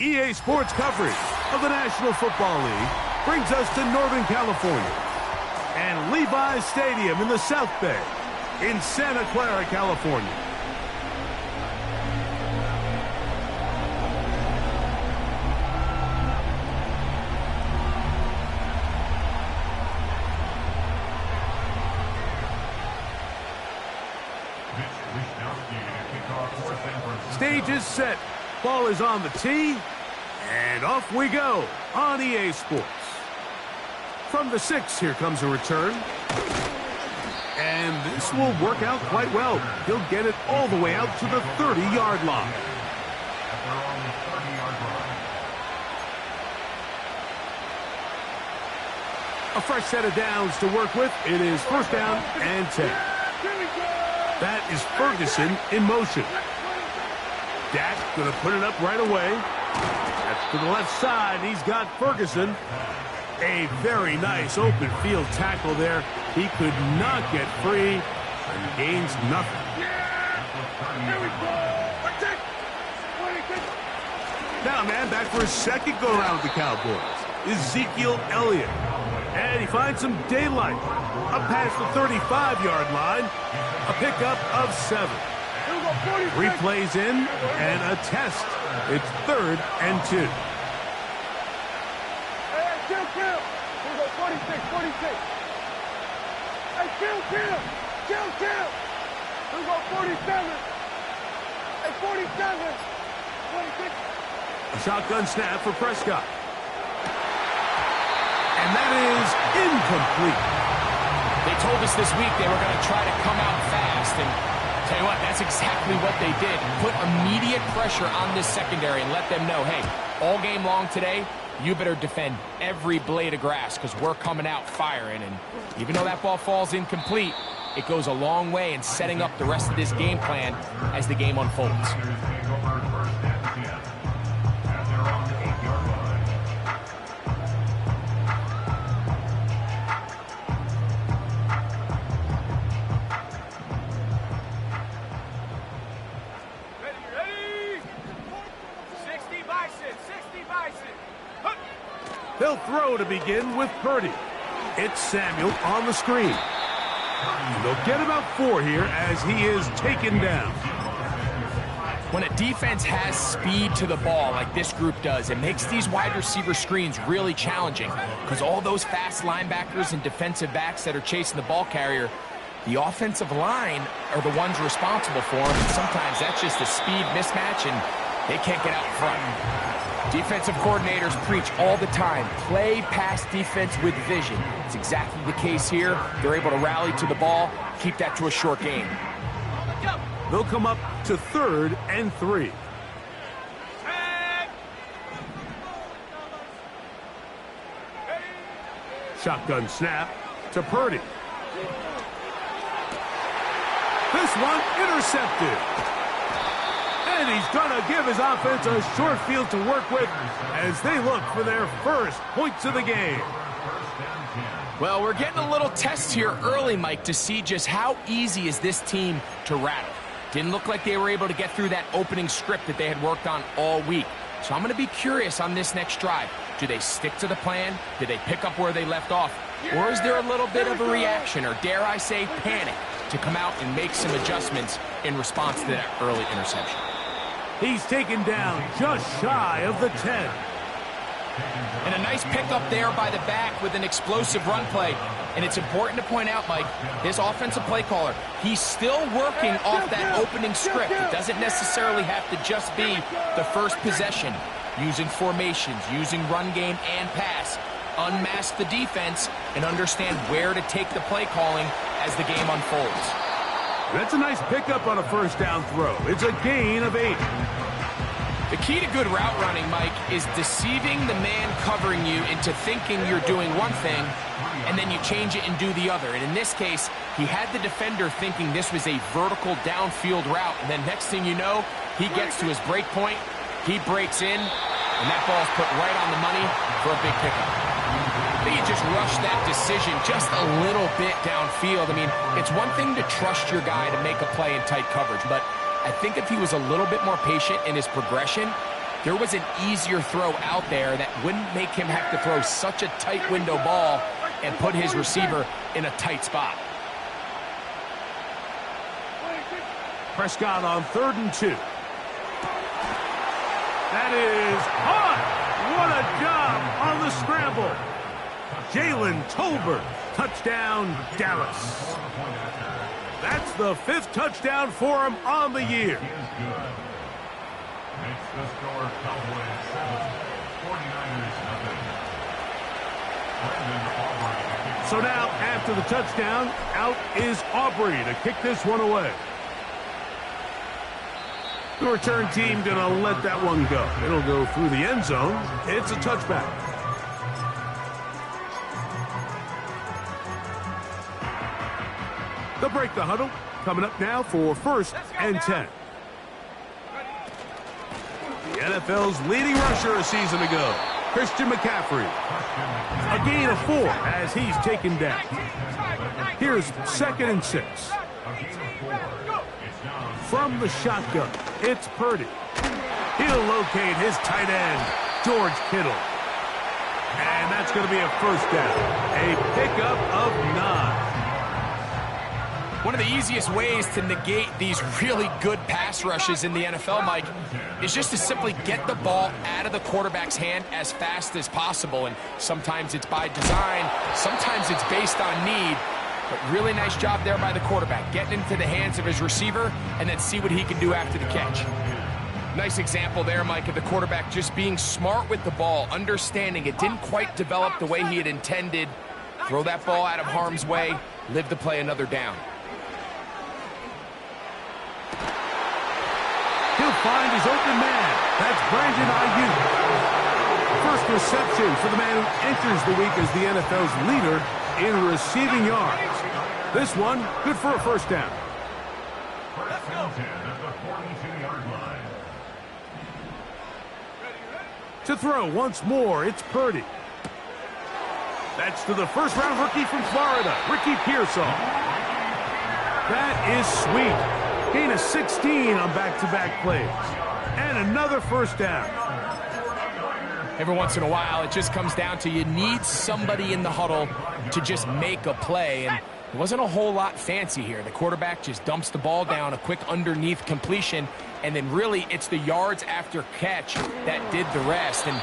EA Sports coverage of the National Football League brings us to Northern California and Levi's Stadium in the South Bay in Santa Clara, California. Stage is set. Ball is on the tee. And off we go on EA Sports. From the 6, here comes a return. And this will work out quite well. He'll get it all the way out to the 30-yard line. A fresh set of downs to work with. It is first down and 10. That is Ferguson in motion. Dak going to put it up right away. That's to the left side. He's got Ferguson. A very nice open field tackle there. He could not get free and gains nothing. Now, man, back for his second go-around with the Cowboys. Ezekiel Elliott. And he finds some daylight. Up past the 35-yard line. A pickup of 7. 3 plays in and a test. It's 3rd and 2. Hey, kill. Here we go, 46. Hey, kill. Here we go, 47. Hey, 47. 26. A shotgun snap for Prescott. And that is incomplete. They told us this week they were going to try to come out fast, and tell you what, that's exactly what they did. Put immediate pressure on this secondary and let them know, hey, all game long today, you better defend every blade of grass because we're coming out firing. And even though that ball falls incomplete, it goes a long way in setting up the rest of this game plan as the game unfolds. They'll throw to begin with Purdy. It's Samuel on the screen. And they'll get about 4 here as he is taken down. When a defense has speed to the ball like this group does, it makes these wide receiver screens really challenging because all those fast linebackers and defensive backs that are chasing the ball carrier, the offensive line are the ones responsible for them. And sometimes that's just a speed mismatch and they can't get out in front. Defensive coordinators preach all the time, play pass defense with vision. It's exactly the case here. They're able to rally to the ball, keep that to a short game. They'll come up to 3rd and 3. Shotgun snap to Purdy. This one intercepted. And he's going to give his offense a short field to work with as they look for their first points of the game. Well, we're getting a little test here early, Mike, to see just how easy is this team to rattle. Didn't look like they were able to get through that opening script that they had worked on all week. So I'm going to be curious on this next drive. Do they stick to the plan? Do they pick up where they left off? Or is there a little bit of a reaction, or dare I say panic, to come out and make some adjustments in response to that early interception? He's taken down just shy of the 10. And a nice pickup there by the back with an explosive run play. And it's important to point out, Mike, his offensive play caller, he's still working off that opening script. It doesn't necessarily have to just be the first possession. Using formations, using run game and pass. Unmask the defense and understand where to take the play calling as the game unfolds. That's a nice pickup on a first down throw. It's a gain of 8. The key to good route running, Mike, is deceiving the man covering you into thinking you're doing one thing, and then you change it and do the other. And in this case, he had the defender thinking this was a vertical downfield route, and then next thing you know, he gets to his break point, he breaks in, and that ball's put right on the money for a big pickup. I think he just rushed that decision just a little bit downfield. I mean, it's one thing to trust your guy to make a play in tight coverage, but I think if he was a little bit more patient in his progression, there was an easier throw out there that wouldn't make him have to throw such a tight window ball and put his receiver in a tight spot. Prescott on 3rd and 2. That is hot. What a job on the scramble. Jalen Tolbert, touchdown, Dallas. That's the 5th touchdown for him on the year. Makes the score Cowboys 7, 49ers nothing. So now, after the touchdown, out is Aubrey to kick this one away. The return team going to let that one go. It'll go through the end zone. It's a touchback. They'll break the huddle. Coming up now for 1st and 10. The NFL's leading rusher a season ago, Christian McCaffrey. A gain of 4 as he's taken down. Here's 2nd and 6. From the shotgun, it's Purdy. He'll locate his tight end, George Kittle. And that's going to be a 1st down. A pickup of 9. One of the easiest ways to negate these really good pass rushes in the NFL, Mike, is just to simply get the ball out of the quarterback's hand as fast as possible. And sometimes it's by design, sometimes it's based on need. But really nice job there by the quarterback, getting into the hands of his receiver and then see what he can do after the catch. Nice example there, Mike, of the quarterback just being smart with the ball, understanding it didn't quite develop the way he had intended. Throw that ball out of harm's way, live to play another down. He'll find his open man. That's Brandon Ayuk. First reception for the man who enters the week as the NFL's leader in receiving yards. This one, good for a 1st down. First and 10 at the 42-yard line. To throw once more, it's Purdy. That's to the 1st-round rookie from Florida, Ricky Pearsall. That is sweet. Gain of 16 on back-to-back plays. And another 1st down. Every once in a while, it just comes down to you need somebody in the huddle to just make a play. And it wasn't a whole lot fancy here. The quarterback just dumps the ball down, a quick underneath completion, and then really it's the yards after catch that did the rest. And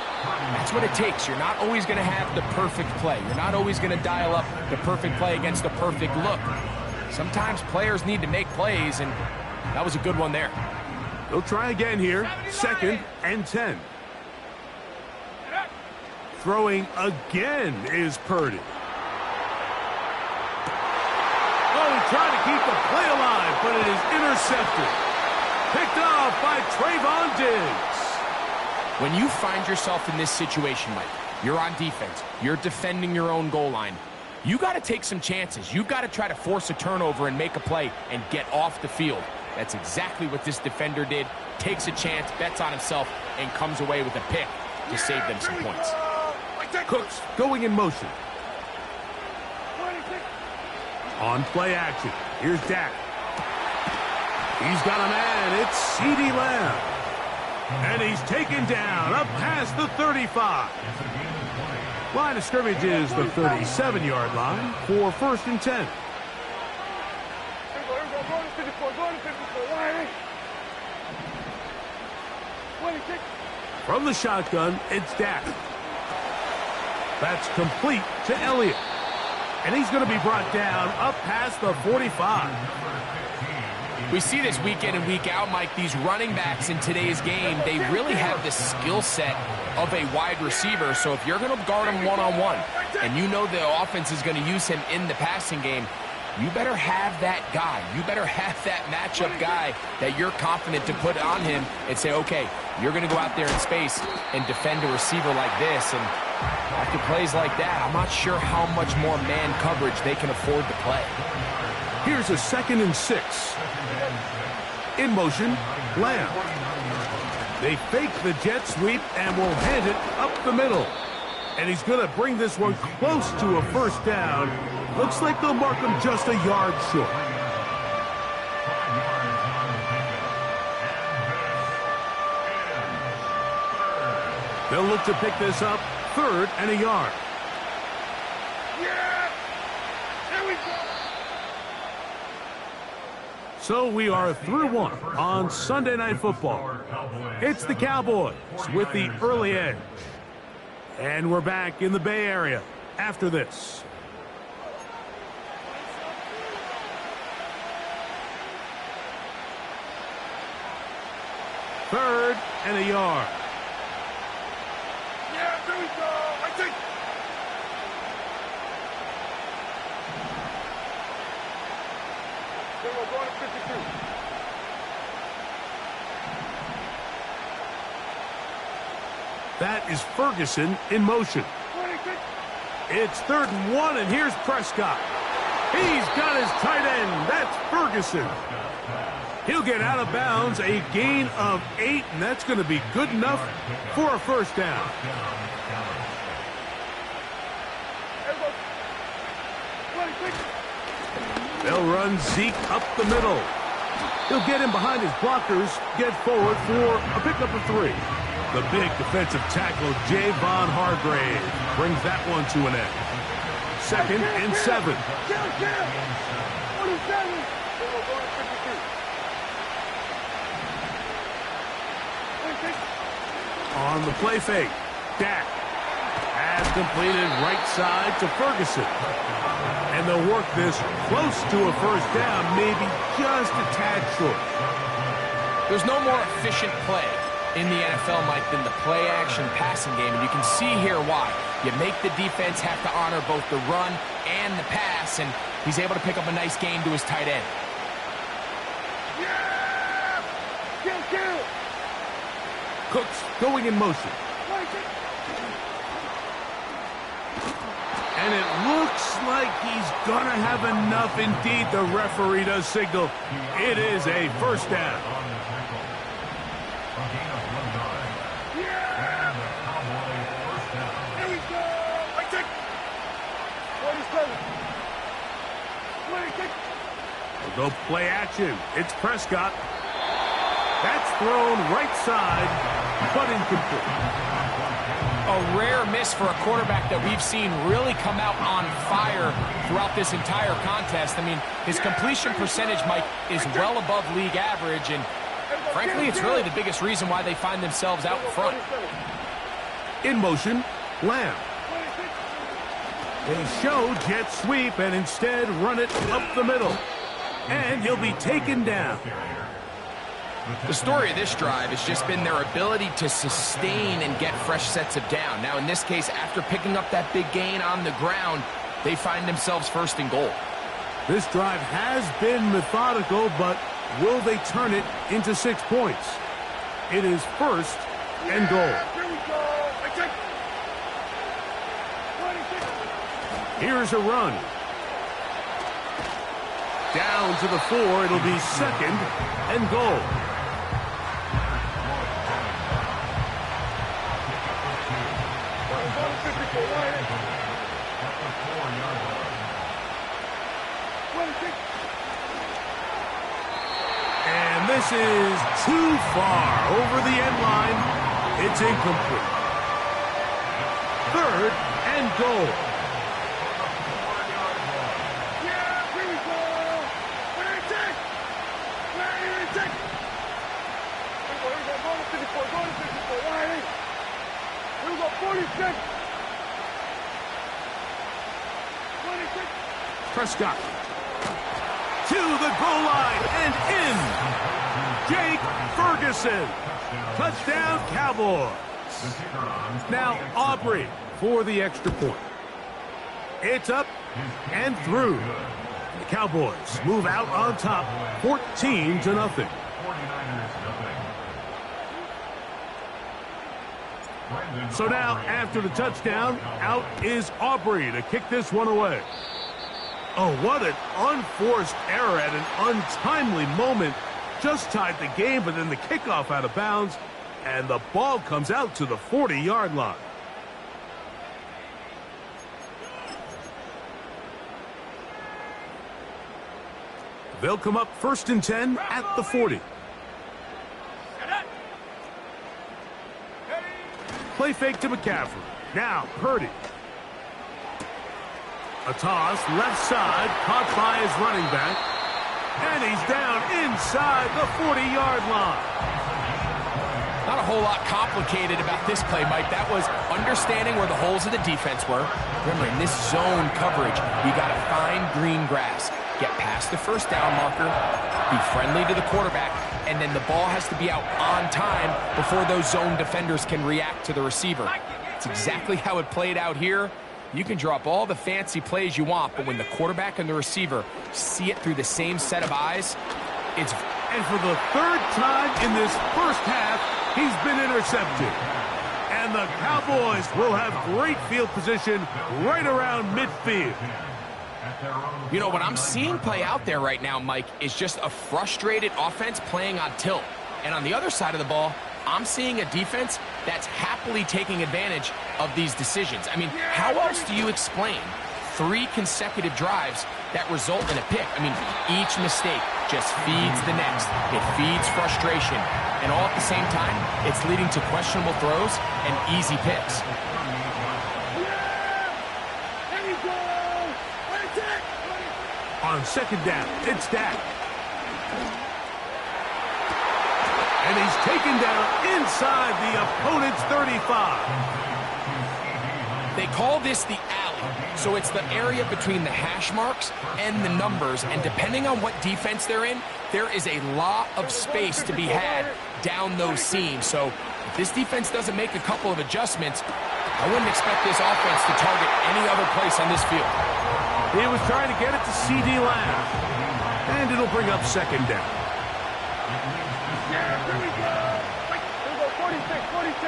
that's what it takes. You're not always going to have the perfect play. You're not always going to dial up the perfect play against the perfect look. Sometimes players need to make plays, and that was a good one there. They'll try again here. 2nd and 10. Throwing again is Purdy. Oh, he tried to keep the play alive, but it is intercepted. Picked off by Trayvon Diggs. When you find yourself in this situation, Mike, you're on defense, you're defending your own goal line, you got to take some chances. You got to try to force a turnover and make a play and get off the field. That's exactly what this defender did. Takes a chance, bets on himself, and comes away with a pick to save them some points. Cooks going in motion. On play action. Here's Dak. He's got a man. It's CeeDee Lamb. And he's taken down up past the 35. Line of scrimmage is the 37-yard line for 1st and 10. From the shotgun, it's Dak. That's complete to Elliott. And he's going to be brought down up past the 45. We see this week in and week out, Mike, these running backs in today's game, they really have the skill set of a wide receiver. So if you're going to guard him one-on-one and you know the offense is going to use him in the passing game, you better have that guy. You better have that matchup guy that you're confident to put on him and say, okay, you're going to go out there in space and defend a receiver like this. And after plays like that, I'm not sure how much more man coverage they can afford to play. Here's a 2nd and 6. In motion, Lamb. They fake the jet sweep and will hand it up the middle. And he's going to bring this one close to a 1st down. Looks like they'll mark him just a yard short. They'll look to pick this up, 3rd and a yard. Yeah! Here we go! So we are through 1 on Sunday Night Football. It's the Cowboys with the early edge. And we're back in the Bay Area after this. Third and a yard. Yeah, there we go! I think... Then we're going to 52. That is Ferguson in motion. 26. It's 3rd and 1, and here's Prescott. He's got his tight end. That's Ferguson. He'll get out of bounds, a gain of 8, and that's going to be good enough for a first down. They'll run Zeke up the middle. He'll get him behind his blockers, get forward for a pickup of 3. The big defensive tackle, Javon Hargrave, brings that one to an end. 2nd and 7. 47. On the play fake, Dak has completed right side to Ferguson. And they'll work this close to a first down, maybe just a tad short. There's no more efficient play in the NFL, Mike, than the play-action passing game, and you can see here why. You make the defense have to honor both the run and the pass, and he's able to pick up a nice gain to his tight end. Yeah! Kill! Cooks going in motion. And it looks like he's going to have enough. Indeed, the referee does signal. It is a first down. They'll go play action. It's Prescott. That's thrown right side, but incomplete. A rare miss for a quarterback that we've seen really come out on fire throughout this entire contest. I mean, his completion percentage, Mike, is well above league average, and frankly, it's really the biggest reason why they find themselves out in front. In motion, Lamb. They show jet sweep and instead run it up the middle. And he'll be taken down. The story of this drive has just been their ability to sustain and get fresh sets of down. Now, in this case, after picking up that big gain on the ground, they find themselves 1st and goal. This drive has been methodical, but will they turn it into 6 points? It is 1st and goal. Here's a run. Down to the 4. It'll be 2nd and goal. And this is too far over the end line. It's incomplete. 3rd and goal. Prescott to the goal line and in. Jake Ferguson. Touchdown, Cowboys. Now Aubrey for the extra point. It's up and through. The Cowboys move out on top, 14-0. So now, after the touchdown, out is Aubrey to kick this one away. Oh, what an unforced error at an untimely moment. Just tied the game, but then the kickoff out of bounds, and the ball comes out to the 40-yard line. They'll come up 1st and 10 at the 40. Play fake to McCaffrey. Now, Purdy. A toss, left side, caught by his running back. And he's down inside the 40-yard line. Not a whole lot complicated about this play, Mike. That was understanding where the holes of the defense were. Remember, in this zone coverage, you got to find green grass. Get past the first down marker, be friendly to the quarterback, and then the ball has to be out on time before those zone defenders can react to the receiver. It's exactly how it played out here. You can draw up all the fancy plays you want, but when the quarterback and the receiver see it through the same set of eyes, it's... And for the third time in this first half, he's been intercepted. And the Cowboys will have great field position right around midfield. You know, what I'm seeing play out there right now, Mike, is just a frustrated offense playing on tilt. And on the other side of the ball, I'm seeing a defense that's happily taking advantage of these decisions. I mean, how else do you explain 3 consecutive drives that result in a pick? I mean, each mistake just feeds the next. It feeds frustration. And all at the same time, it's leading to questionable throws and easy picks. On second down, it's Dak. And he's taken down inside the opponent's 35. They call this the alley, so it's the area between the hash marks and the numbers, and depending on what defense they're in, there is a lot of space to be had down those seams. So if this defense doesn't make a couple of adjustments, I wouldn't expect this offense to target any other place on this field. He was trying to get it to C.D. Lamb, and it'll bring up second down. Here we go. Here we go. 46, 46.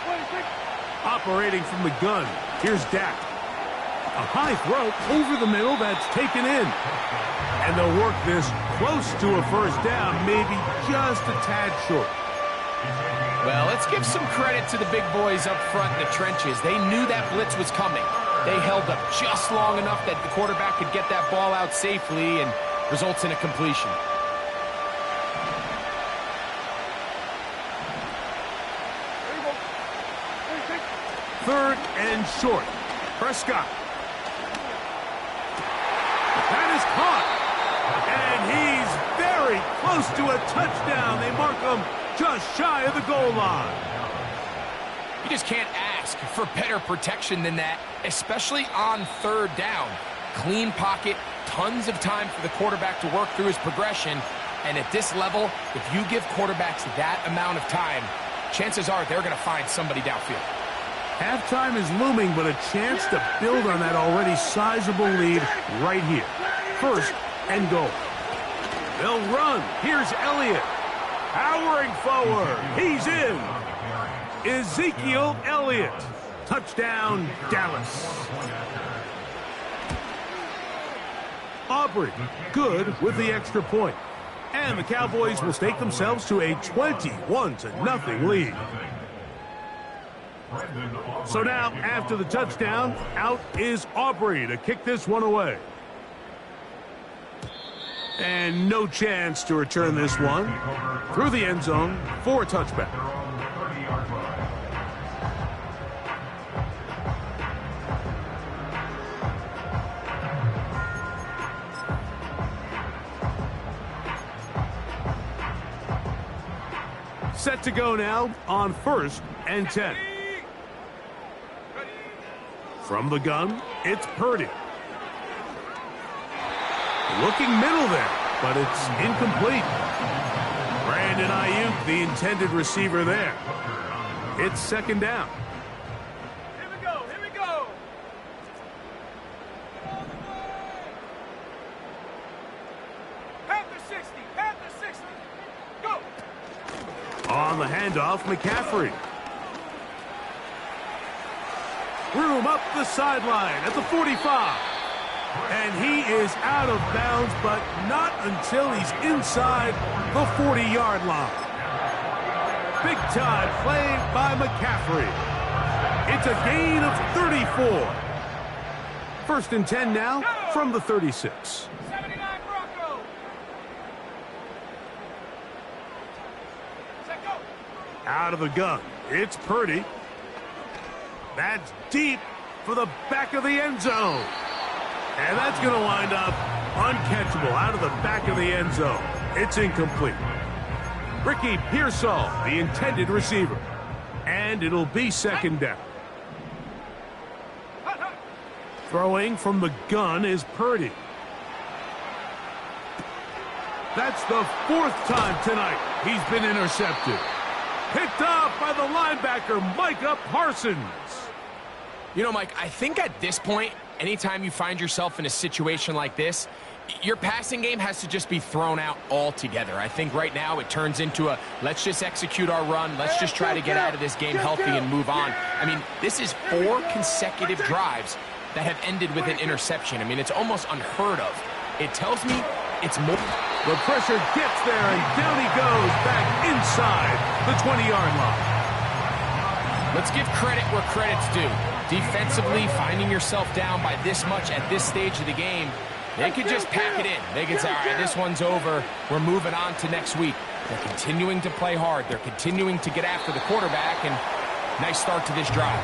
46. Operating from the gun, here's Dak. A high throw over the middle that's taken in. And they'll work this close to a first down, maybe just a tad short. Well, let's give some credit to the big boys up front in the trenches. They knew that blitz was coming. They held up just long enough that the quarterback could get that ball out safely and results in a completion. Third and short. Prescott. That is caught. And he's very close to a touchdown. They mark him just shy of the goal line. You just can't ask for better protection than that, especially on third down. Clean pocket, tons of time for the quarterback to work through his progression. And at this level, if you give quarterbacks that amount of time, chances are they're going to find somebody downfield. Halftime is looming, but a chance to build on that already sizable lead right here. First and goal. They'll run. Here's Elliott. Powering forward. He's in. Ezekiel Elliott. Touchdown, Dallas. Aubrey, good with the extra point. And the Cowboys will stake themselves to a 21-0 lead. So now, after the touchdown, out is Aubrey to kick this one away. And no chance to return this one through the end zone for a touchback. Set to go now on 1st and 10. From the gun, it's Purdy. Looking middle there, but it's incomplete. Brandon Ayuk, the intended receiver there. It's second down. Here we go. Here we go. Panther 60. Panther 60. Go. On the handoff, McCaffrey. Room up the sideline at the 45. And he is out of bounds, but not until he's inside the 40-yard line. Big time play by McCaffrey. It's a gain of 34. 1st and 10 now from the 36. 79 Bronco. Set go. Out of the gun, it's Purdy. That's deep for the back of the end zone. And that's going to wind up uncatchable out of the back of the end zone. It's incomplete. Ricky Pearsall, the intended receiver. And it'll be second down. Throwing from the gun is Purdy. That's the 4th time tonight he's been intercepted. Picked up by the linebacker, Micah Parsons. You know, Mike, I think at this point, anytime you find yourself in a situation like this, your passing game has to just be thrown out altogether. I think right now it turns into a let's just execute our run, let's just try to get out of this game healthy and move on. I mean, this is 4 consecutive drives that have ended with an interception. I mean, it's almost unheard of. It tells me it's more. The pressure gets there, and down he goes back inside the 20-yard line. Let's give credit where credit's due. Defensively, finding yourself down by this much at this stage of the game, they could just pack it in. They could say, all right, this one's over. We're moving on to next week. They're continuing to play hard. They're continuing to get after the quarterback, and nice start to this drive.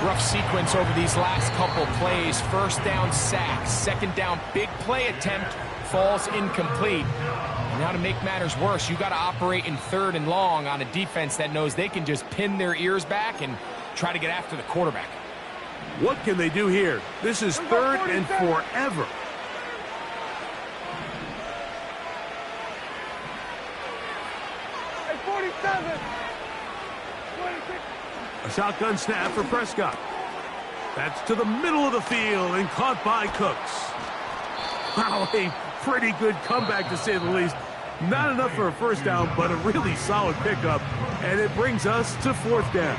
Rough sequence over these last couple plays. First down sack, second down big play attempt, falls incomplete. And now to make matters worse, you got to operate in 3rd and long on a defense that knows they can just pin their ears back and try to get after the quarterback. What can they do here? This is 3rd and forever. Hey, 47. 26. A shotgun snap for Prescott. That's to the middle of the field and caught by Cooks. Wow, a pretty good comeback to say the least. Not enough for a first down, but a really solid pickup. And it brings us to 4th down.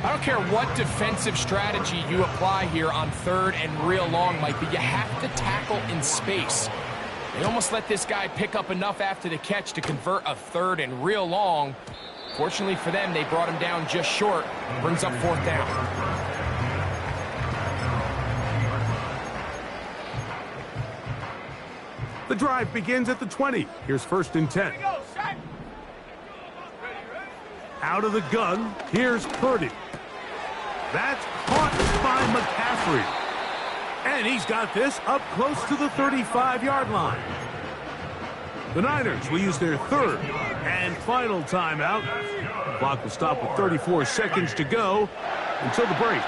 I don't care what defensive strategy you apply here on 3rd and real long, Mike, but you have to tackle in space. They almost let this guy pick up enough after the catch to convert a 3rd and real long. Fortunately for them, they brought him down just short. Brings up 4th down. The drive begins at the 20. Here's 1st and 10. Out of the gun, here's Purdy. That's caught by McCaffrey. And he's got this up close to the 35-yard line. The Niners will use their 3rd and final timeout. The clock will stop with 34 seconds to go until the break.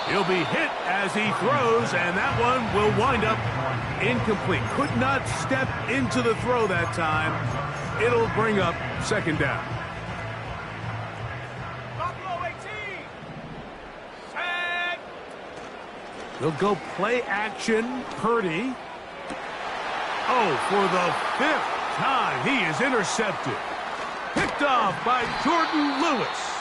He'll be hit as he throws, and that one will wind up incomplete. Could not step into the throw that time. It'll bring up 2nd down. They'll go play action. Purdy. Oh, for the 5th time, he is intercepted. Picked off by Jordan Lewis.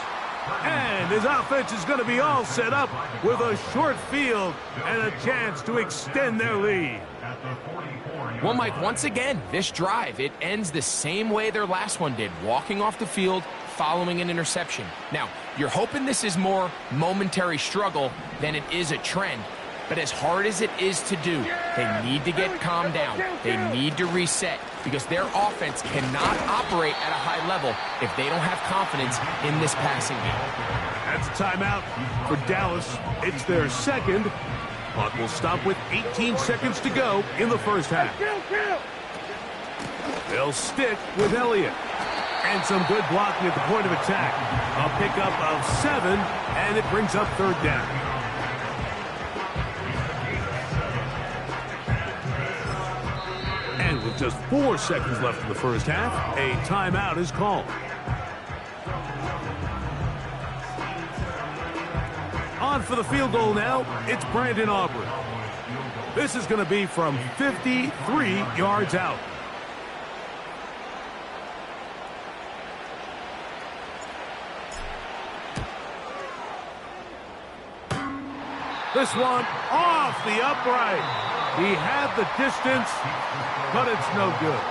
And his offense is going to be all set up with a short field and a chance to extend their lead. Well, Mike, once again, this drive, it ends the same way their last one did, walking off the field following an interception. Now, you're hoping this is more momentary struggle than it is a trend. But as hard as it is to do, they need to get calmed down. They need to reset because their offense cannot operate at a high level if they don't have confidence in this passing game. That's a timeout for Dallas. It's their 2nd. Clock will stop with 18 seconds to go in the 1st half. They'll stick with Elliott. And some good blocking at the point of attack. A pickup of 7, and it brings up 3rd down. And with just 4 seconds left in the 1st half, a timeout is called. On for the field goal now, it's Brandon Aubrey. This is going to be from 53 yards out. This one off the upright. He had the distance, but it's no good.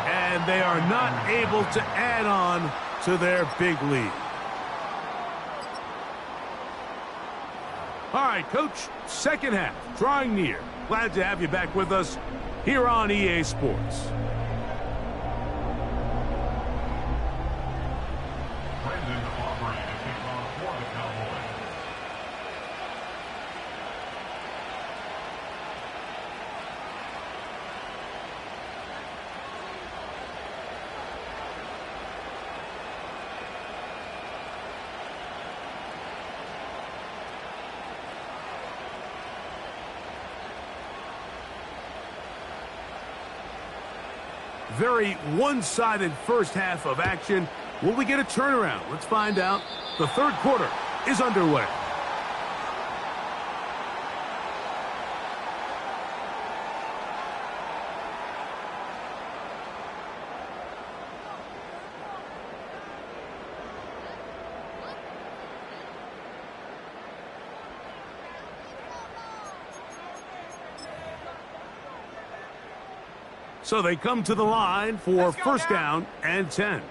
And they are not able to add on to their big lead. All right, Coach, 2nd half, drawing near. Glad to have you back with us here on EA Sports. very one-sided first half of action. Will we get a turnaround? Let's find out. The third quarter is underway. So they come to the line for first down and 10.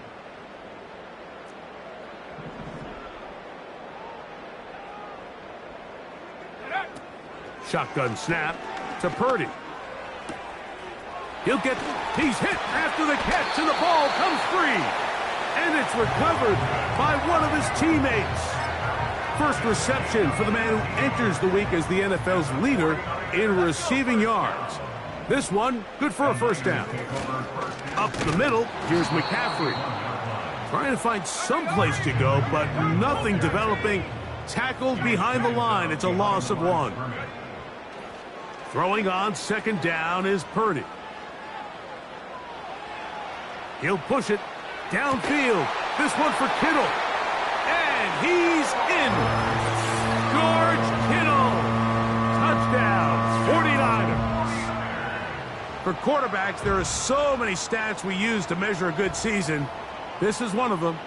Shotgun snap to Purdy. He's hit after the catch, and the ball comes free. And it's recovered by one of his teammates. First reception for the man who enters the week as the NFL's leader in receiving yards. This one, good for a first down. Up the middle, here's McCaffrey. Trying to find some place to go, but nothing developing. Tackled behind the line. It's a loss of 1. Throwing on second down is Purdy. He'll push it downfield. This one for Kittle. And he's in. George Kittle. Touchdowns, 49ers. For quarterbacks, there are so many stats we use to measure a good season. This is one of them.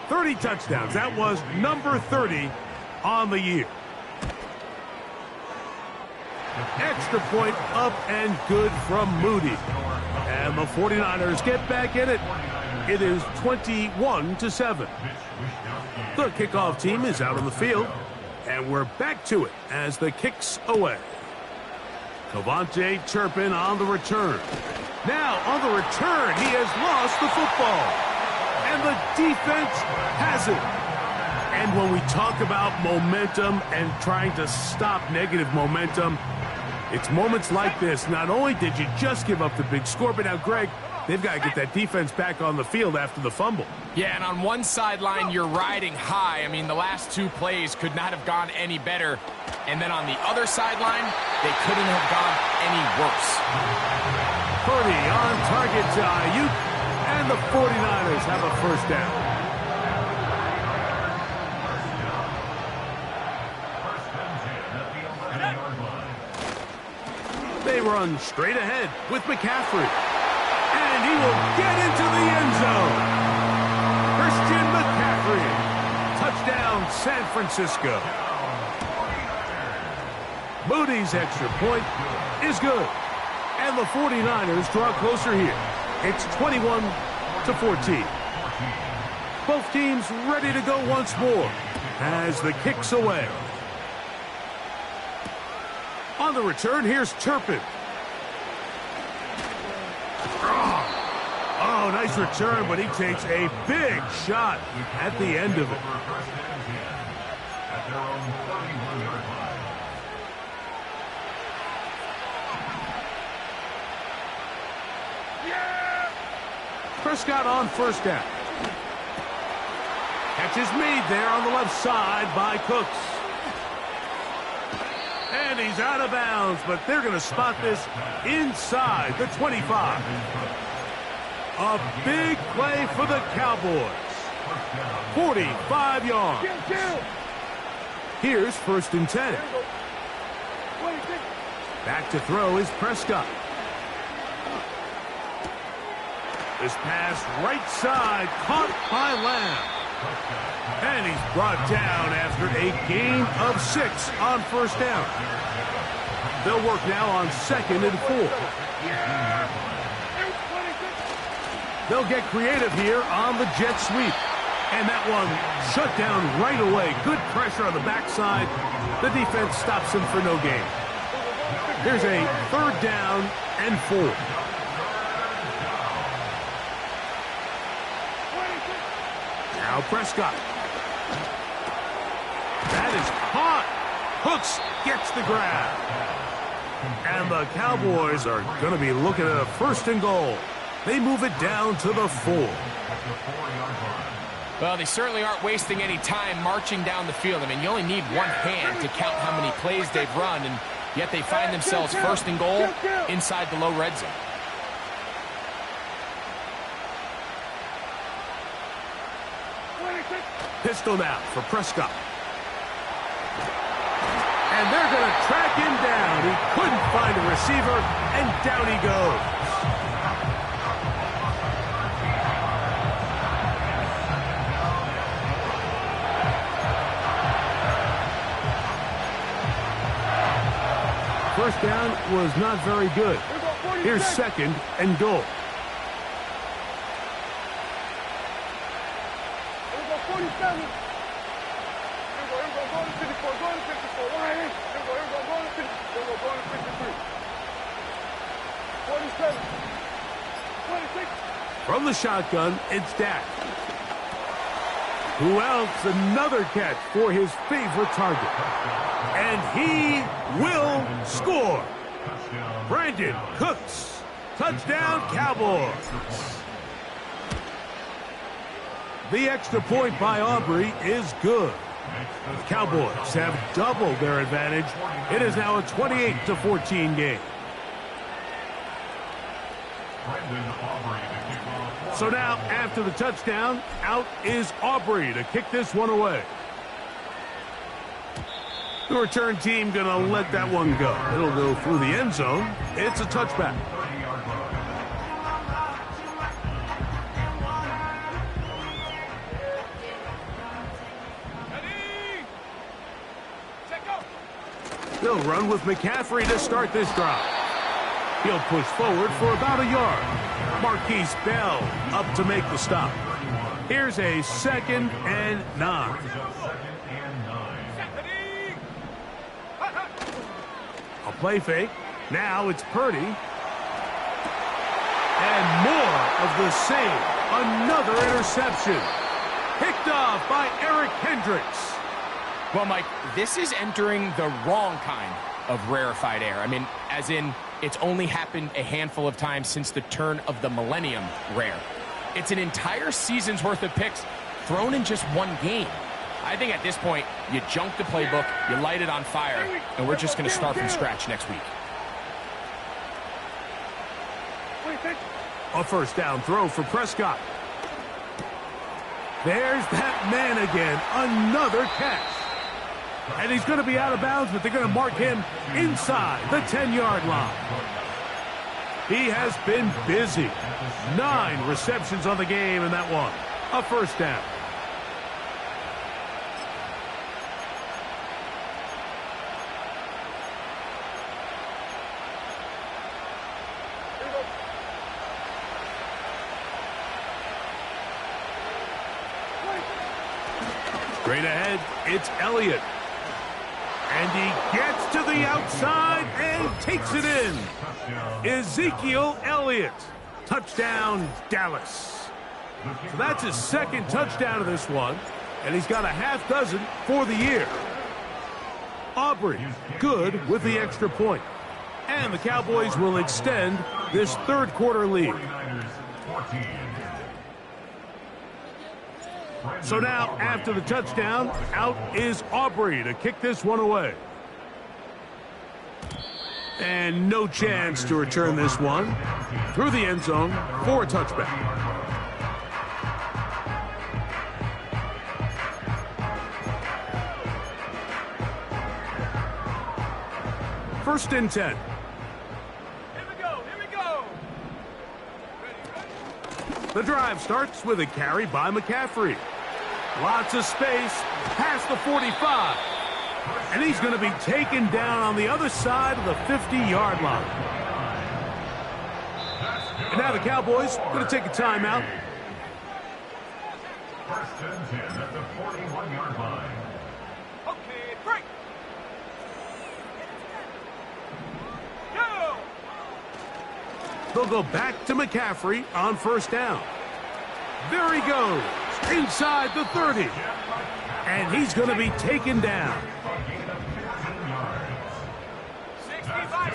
30 touchdowns. That was number 30 on the year. Extra point up and good from Moody. And the 49ers get back in it. It is 21-7. The kickoff team is out on the field. And we're back to it as the kick's away. Cavante Turpin on the return. Now on the return, he has lost the football. And the defense has it. And when we talk about momentum and trying to stop negative momentum, it's moments like this. Not only did you just give up the big score, but now, Greg, they've got to get that defense back on the field after the fumble. Yeah, and on one sideline, you're riding high. I mean, the last 2 plays could not have gone any better. And then on the other sideline, they couldn't have gone any worse. Purdy on target to Ayuk, and the 49ers have a first down. They run straight ahead with McCaffrey. And he will get into the end zone. Christian McCaffrey. Touchdown, San Francisco. Moody's extra point is good. And the 49ers draw closer here. It's 21-14. Both teams ready to go once more as the kick's away. On the return, here's Turpin. Oh, nice return, but he takes a big shot at the end of it. Prescott on first down. Catch is made there on the left side by Cooks. And he's out of bounds, but they're going to spot this inside the 25. A big play for the Cowboys. 45 yards. Here's first and 10. Back to throw is Prescott. This pass right side, caught by Lamb. And he's brought down after a gain of 6 on first down. They'll work now on 2nd and 4. They'll get creative here on the jet sweep. And that one shut down right away. Good pressure on the backside. The defense stops him for no gain. Here's a 3rd down and 4. Now Prescott. That is caught. Hooks gets the grab. And the Cowboys are going to be looking at a 1st and goal. They move it down to the 4. Well, they certainly aren't wasting any time marching down the field. I mean, you only need one hand to count how many plays they've run, and yet they find themselves 1st and goal inside the low red zone. Pistol now for Prescott. And they're going to track him down. He couldn't find a receiver, and down he goes. First down was not very good. Here's second and goal. Here we go, 47. Here we go, go to 54, go to 54. Right here. Here we go, go to 50. Here we go, go to 53. 47. 26. From the shotgun, it's Dak. Who else? Another catch for his favorite target. And he will score. Brandon Cooks. Touchdown, Cowboys. The extra point by Aubrey is good. The Cowboys have doubled their advantage. It is now a 28-14 game. So now, after the touchdown, out is Aubrey to kick this one away. The return team going to let that one go. It'll go through the end zone. It's a touchback. They'll run with McCaffrey to start this drive. He'll push forward for about a yard. Marquise Bell up to make the stop. Here's a 2nd and 9. A play fake. Now it's Purdy. And more of the same. Another interception. Picked off by Eric Hendricks. Well, Mike, this is entering the wrong kind of rarefied air. I mean, as in, it's only happened a handful of times since the turn of the millennium rare. It's an entire season's worth of picks thrown in just one game. I think at this point, you junk the playbook, you light it on fire, and we're just going to start from scratch next week. A first down throw for Prescott. There's that man again. Another catch. And he's going to be out of bounds, but they're going to mark him inside the 10-yard line. He has been busy. 9 receptions on the game in that one. A first down. Straight ahead, it's Elliott. And he gets to the outside and takes it in. Ezekiel Elliott. Touchdown, Dallas. So that's his 2nd touchdown of this one. And he's got a half dozen for the year. Aubrey, good with the extra point. And the Cowboys will extend this 3rd quarter lead. So now, after the touchdown, out is Aubrey to kick this one away. And no chance to return this one. Through the end zone for a touchback. First and 10. The drive starts with a carry by McCaffrey. Lots of space past the 45. And he's going to be taken down on the other side of the 50-yard line. And now the Cowboys going to take a timeout. First and 10 at the 41-yard line. Okay, break. They'll go back to McCaffrey on first down. There he goes, inside the 30. And he's going to be taken down. 65.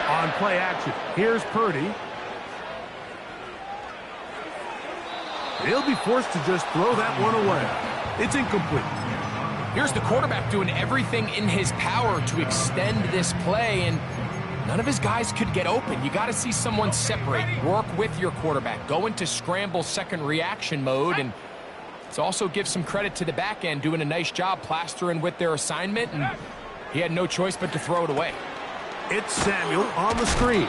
On play action, here's Purdy. He'll be forced to just throw that one away. It's incomplete. Here's the quarterback doing everything in his power to extend this play, and None of his guys could get open. You got to see someone separate, work with your quarterback, go into scramble second reaction mode, and it's also give some credit to the back end doing a nice job plastering with their assignment, and he had no choice but to throw it away. It's Samuel on the screen.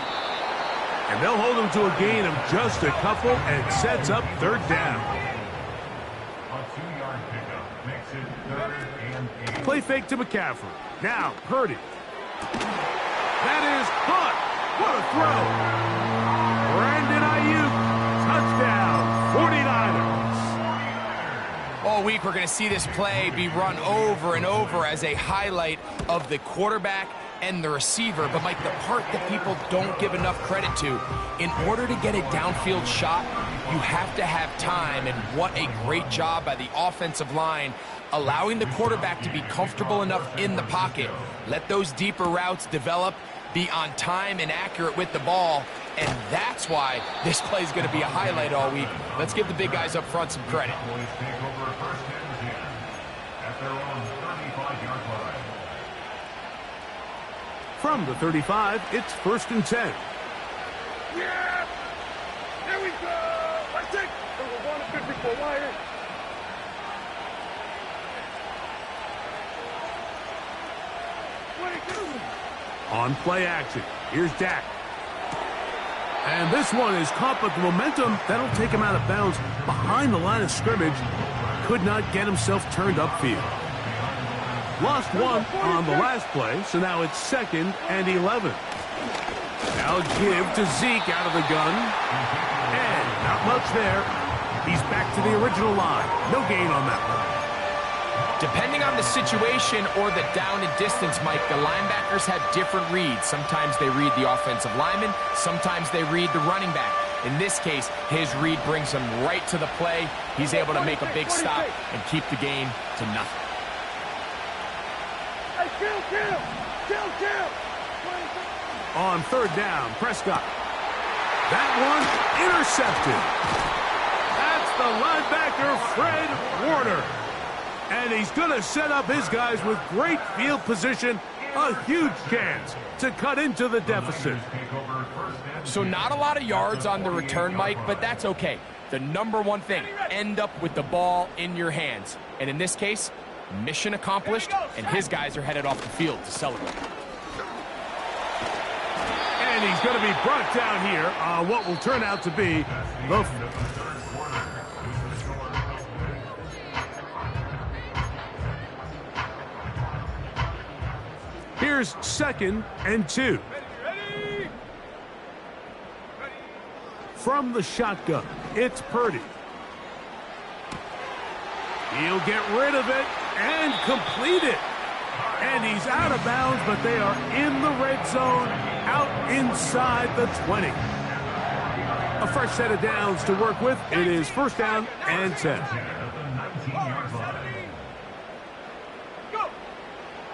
And they'll hold him to a gain of just a couple and sets up third down. A 2-yard pickup makes it 3rd and 8. Play fake to McCaffrey. Now, Purdy. That is caught. What a throw. Brandon Ayuk. Touchdown, 49ers. All week, we're going to see this play be run over and over as a highlight of the quarterback and the receiver. But, Mike, the part that people don't give enough credit to, in order to get a downfield shot, you have to have time. And what a great job by the offensive line, allowing the quarterback to be comfortable enough in the pocket. Let those deeper routes develop, be on time and accurate with the ball. And that's why this play is going to be a highlight all week. Let's give the big guys up front some credit. Boys take over 1st and 10 at their own 35-yard line. From the 35, it's 1st and 10. Yeah! Here we go! I take. We're going to 54. Why in? On play action, here's Dak. And this one is caught, but the momentum, that'll take him out of bounds behind the line of scrimmage. Could not get himself turned upfield. Lost one on the last play, so now it's 2nd and 11. Now give to Zeke out of the gun. And not much there. He's back to the original line. No gain on that one. Depending on the situation or the down and distance, Mike, the linebackers have different reads. Sometimes they read the offensive lineman. Sometimes they read the running back. In this case, his read brings him right to the play. He's able to make a big stop and keep the game to nothing. Hey, kill! On 3rd down, Prescott. That one intercepted. That's the linebacker, Fred Warner. And he's going to set up his guys with great field position. A huge chance to cut into the deficit. So not a lot of yards on the return, Mike, but that's okay. The number one thing, end up with the ball in your hands. And in this case, mission accomplished, and his guys are headed off the field to celebrate. And he's going to be brought down here on what will turn out to be the... Here's 2nd and 2. From the shotgun, it's Purdy. He'll get rid of it and complete it. And he's out of bounds, but they are in the red zone, out inside the 20. A fresh set of downs to work with. It is 1st down and 10.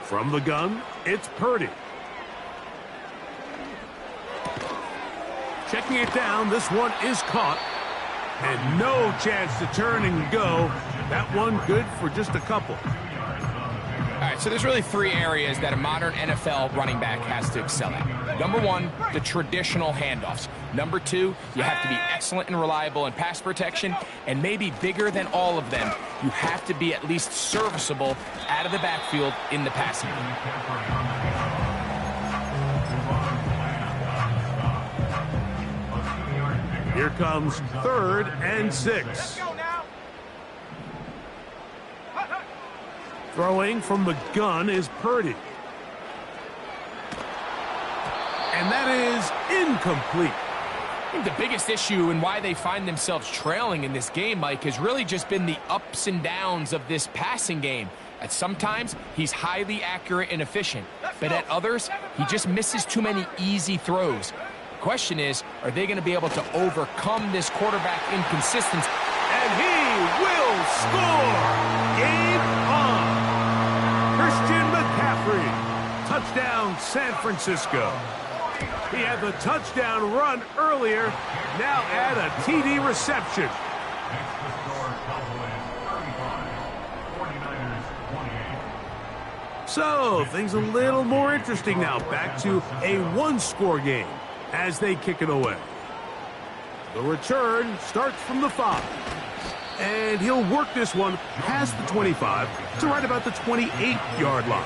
From the gun, it's Purdy. Checking it down, this one is caught. And no chance to turn and go. That one good for just a couple. All right, so there's really 3 areas that a modern NFL running back has to excel at. Number 1, the traditional handoffs. Number 2, you have to be excellent and reliable in pass protection. And maybe bigger than all of them, you have to be at least serviceable out of the backfield in the passing game. Here comes 3rd and 6. Throwing from the gun is Purdy. And that is incomplete. I think the biggest issue and why they find themselves trailing in this game, Mike, has really just been the ups and downs of this passing game. At sometimes, he's highly accurate and efficient, but at others, he just misses too many easy throws. The question is, are they going to be able to overcome this quarterback inconsistency? And he will score! Game on! Christian McCaffrey. Touchdown, San Francisco. He had the touchdown run earlier. Now add a TD reception. Makes the score Cowboys 35, 49ers 28. So, things a little more interesting now. Back to a one-score game as they kick it away. The return starts from the 5. And he'll work this one past the 25 to right about the 28-yard line.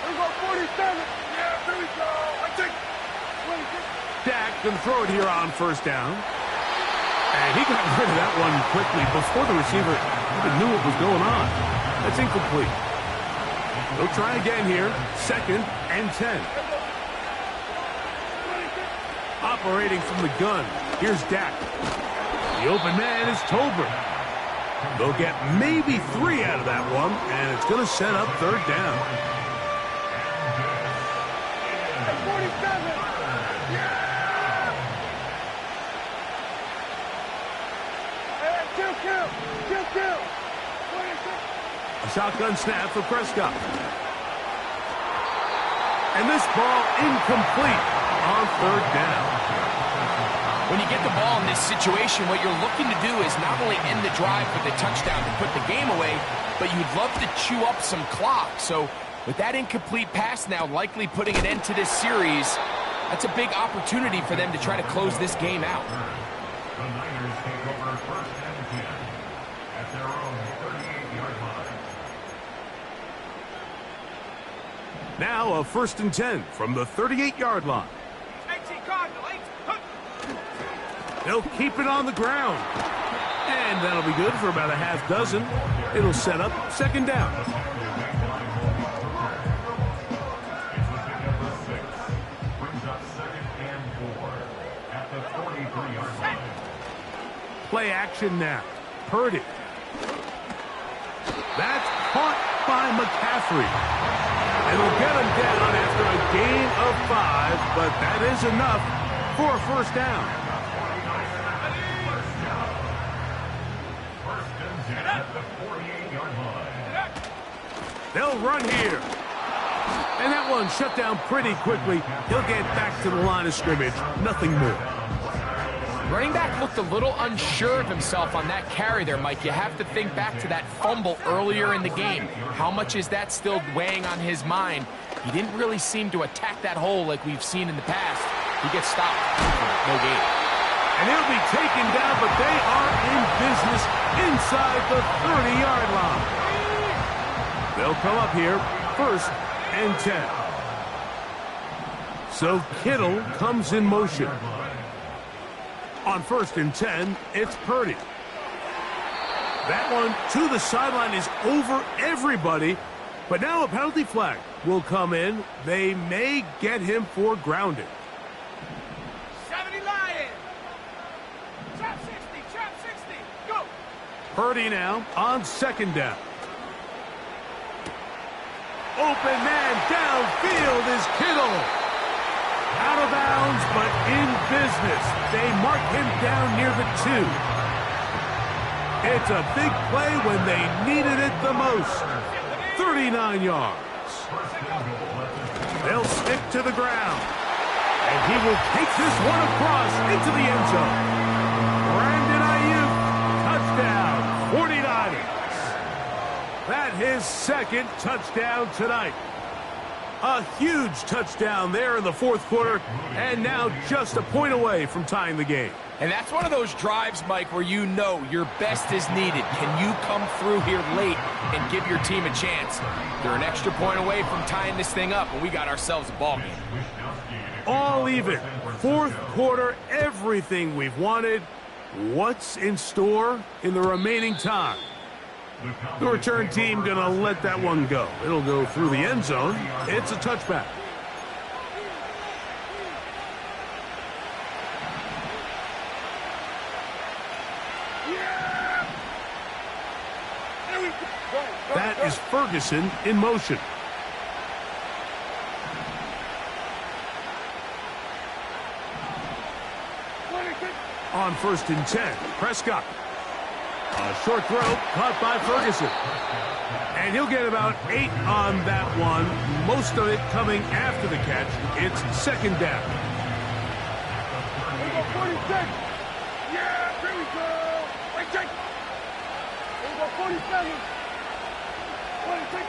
Here we go, 47. Yeah, here we go. I take 26. Dak going to throw it here on first down. And he got rid of that one quickly before the receiver even knew what was going on. That's incomplete. They'll try again here. 2nd and 10. Operating from the gun. Here's Dak. The open man is Tolbert. They'll get maybe 3 out of that one, and it's going to set up 3rd down. 47. Yeah! Hey, kill. 26. A shotgun snap for Prescott. And this ball incomplete on 3rd down. When you get the ball in this situation, what you're looking to do is not only end the drive with a touchdown to put the game away, but you'd love to chew up some clock. So with that incomplete pass now likely putting an end to this series, that's a big opportunity for them to try to close this game out. The Niners take over 1st and 10 at their own 38-yard line. Now a 1st and 10 from the 38-yard line. They'll keep it on the ground. And that'll be good for about a half dozen. It'll set up 2nd down. Brings up 2nd and 4 at the 43-yard line. Play action now. Purdy. That's caught by McCaffrey. And they'll get him down after a gain of 5, but that is enough for a 1st down. They'll run here. And that one shut down pretty quickly. He'll get back to the line of scrimmage. Nothing more. Running back looked a little unsure of himself on that carry there, Mike. You have to think back to that fumble earlier in the game. How much is that still weighing on his mind? He didn't really seem to attack that hole like we've seen in the past. He gets stopped. No gain. And he'll be taken down, but they are in business inside the 30-yard line. They'll come up here, 1st and 10. So Kittle comes in motion. On 1st and 10, it's Purdy. That one to the sideline is over everybody, but now a penalty flag will come in. They may get him for grounding. 70 Lions. Chop 60. Go. Purdy now on 2nd down. Open man downfield is Kittle. Out of bounds, but in business. They mark him down near the 2. It's a big play when they needed it the most. 39 yards. They'll stick to the ground. And he will take this one across into the end zone. Brandon Ayuk, touchdown, 49ers. That his 2nd touchdown tonight. A huge touchdown there in the 4th quarter, and now just a point away from tying the game. And that's one of those drives, Mike, where you know your best is needed. Can you come through here late and give your team a chance? They're an extra point away from tying this thing up, and we got ourselves a ball game. All even. 4th quarter, everything we've wanted. What's in store in the remaining time? The return team going to let that one go. It'll go through the end zone. It's a touchback. That is Ferguson in motion. On 1st and 10, Prescott. A short throw caught by Ferguson. And he'll get about 8 on that one. Most of it coming after the catch. It's 2nd down. 46. Yeah, here we go. check. Here we go, 47. 26.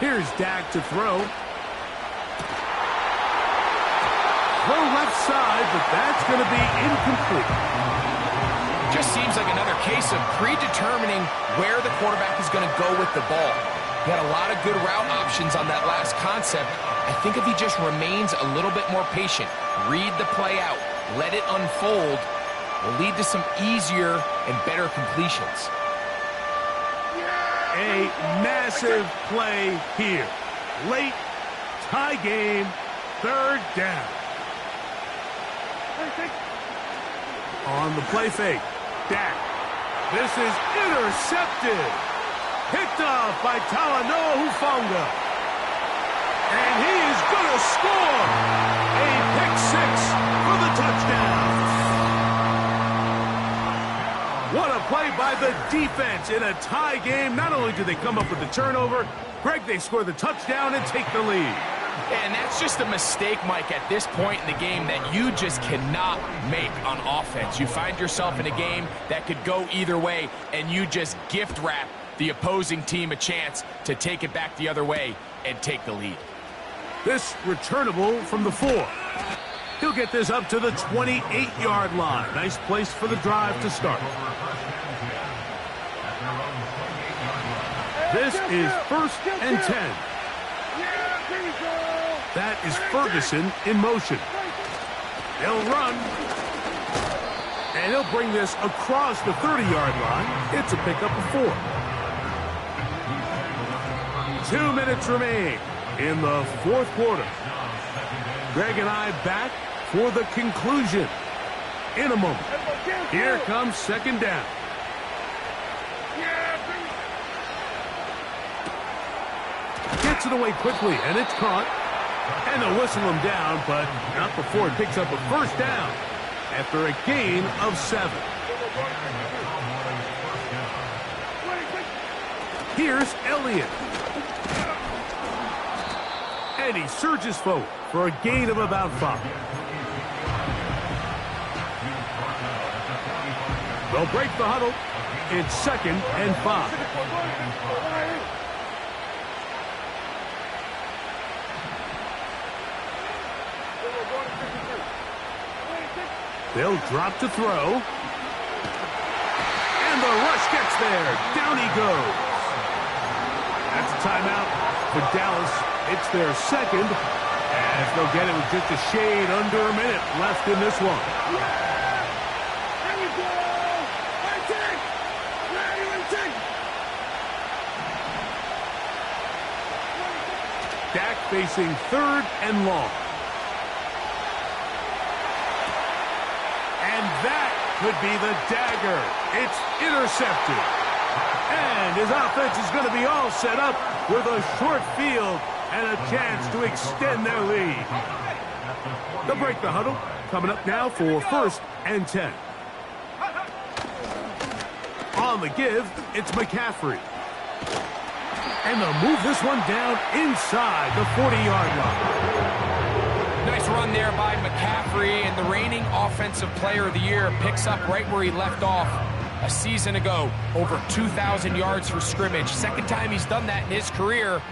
Here's Dak to throw. Throw left side, but that's going to be incomplete. Just seems like another case of predetermining where the quarterback is going to go with the ball. He had a lot of good route options on that last concept. I think if he just remains a little bit more patient, read the play out, let it unfold, will lead to some easier and better completions. A massive play here. Late, tie game, third down. On the play fake, Dak. This is intercepted. Picked off by Talanoa Hufanga. And he is going to score. A pick six for the touchdown. What a play by the defense in a tie game. Not only do they come up with the turnover, Greg, they score the touchdown and take the lead. And that's just a mistake, Mike, at this point in the game that you just cannot make on offense. You find yourself in a game that could go either way, and you just gift wrap the opposing team a chance to take it back the other way and take the lead. This returnable from the 4. He'll get this up to the 28-yard line. Nice place for the drive to start. This is 1st and 10. That is Ferguson in motion. They'll run. And he'll bring this across the 30-yard line. It's a pickup of 4. 2 minutes remain in the 4th quarter. Greg and I back for the conclusion in a moment. Here comes 2nd down. Gets it away quickly, and it's caught. And they'll whistle him down, but not before it picks up a 1st down after a gain of 7. Here's Elliott. And he surges forward for a gain of about 5. They'll break the huddle. It's 2nd and 5. They'll drop to throw. And the rush gets there. Down he goes. That's a timeout for Dallas. It's their 2nd. As they'll get it with just a shade under a minute left in this one. Dak facing 3rd and long. And that could be the dagger. It's intercepted. And his offense is going to be all set up with a short field and a chance to extend their lead. They'll break the huddle. Coming up now for 1st and 10. On the give, it's McCaffrey. And they'll move this one down inside the 40-yard line. Nice run there by McCaffrey, and the reigning Offensive Player of the Year picks up right where he left off a season ago. Over 2,000 yards for scrimmage. 2nd time he's done that in his career.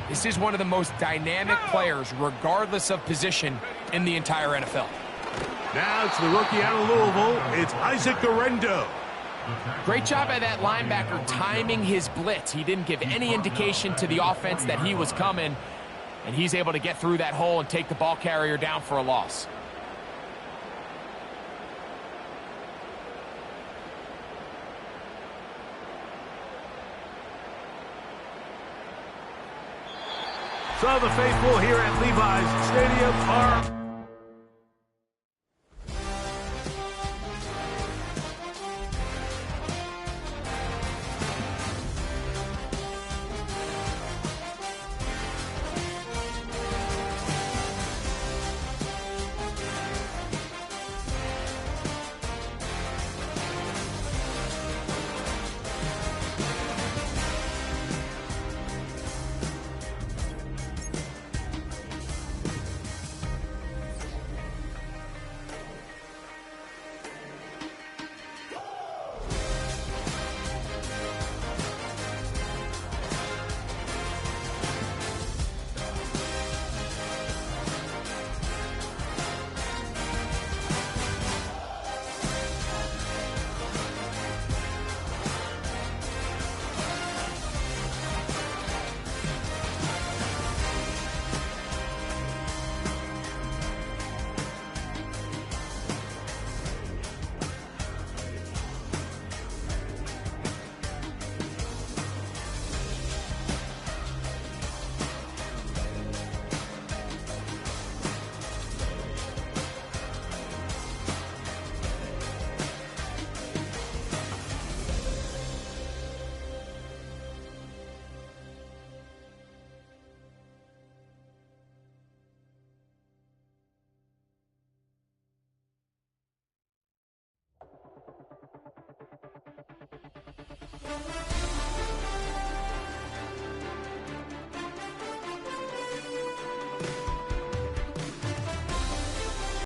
This is one of the most dynamic players, regardless of position, in the entire NFL. Now it's the rookie out of Louisville. It's Isaac Guerrero. Great job by that linebacker timing his blitz. He didn't give any indication to the offense that he was coming, and he's able to get through that hole and take the ball carrier down for a loss. So the faithful here at Levi's Stadium are...